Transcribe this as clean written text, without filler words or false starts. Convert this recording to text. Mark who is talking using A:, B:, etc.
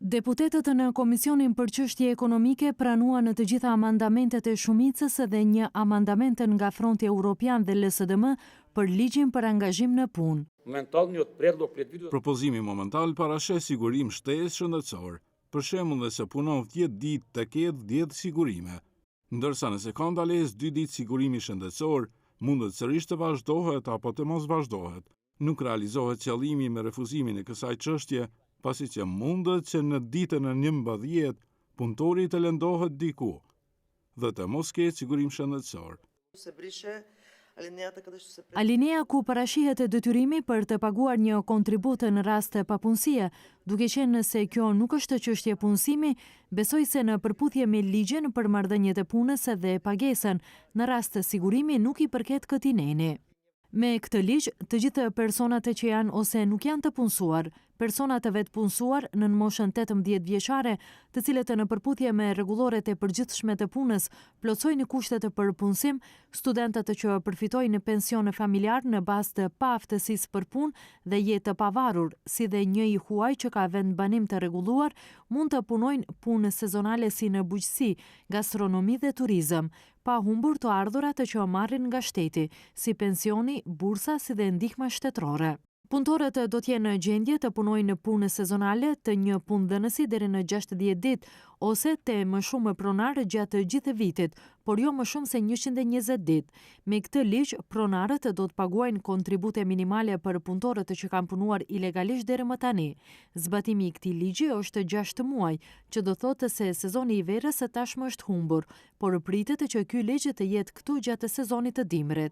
A: Deputetët në Komisionin për Çështje Ekonomike pranuan në të gjitha amandamentet e shumicës dhe një amandament nga Fronti Evropian dhe LSDM për ligjin për angazhim në punë.
B: Propozimi momental parashes sigurim shtesë shëndetësor, për shembull nëse punon 10 ditë të ketë 10 sigurime, ndërsa nëse ka ndalesë 2 ditë sigurimi shëndetësor, mundet sërish të vazhdohet apo të mos vazhdohet. Nuk realizohet qëllimi me refuzimin e kësaj çështje, pasi që mundet që në ditën e 11 punëtori të lëndohet diku dhe të mos ketë sigurim shëndetësor.
A: Alinea ku parashihet detyrimi për të paguar një kontribut në rast të papunësie, duke qenë se kjo nuk është çështje punësimi, besoj se në përputhje me ligjen për marrëdhëniet e punës dhe pagesën, në rast të sigurimi nuk i përket këtij neni. Me këtë ligj, të gjithë personat që janë ose nuk janë të punësuar, personat të vetë punësuar në moshën 18 vjeçare, të cilët në përputhje me rregulloret e përgjithshme të punës plotësojnë kushtet për punësim, studentët që përfitojnë pension familjar në bazë të paaftësisë për punë dhe jetë të pavarur, si dhe një i huaj që ka vendbanim të rregulluar, mund të punojnë punë sezonale si në bujqësi, gastronomi dhe turizëm, pa humbur të ardhurat që marrin nga shteti, si pensioni, bursa si dhe ndihma shtetërore. Punëtorët do të jenë në gjendje të punojnë në punë sezonale të një punëdhënësi deri në 60 ditë ose të më shumë pronarë gjatë gjithë vitit, por jo më shumë se 120 ditë. Me këtë ligj, pronarët do të paguajnë kontribute minimale për punëtorët që kanë punuar ilegalisht deri më tani. Zbatimi i këtij ligji është 6 muaj, që do thotë se sezoni i verës tashmë është humbur, por pritet që ky ligj të jetë këtu gjatë sezonit të dimrit.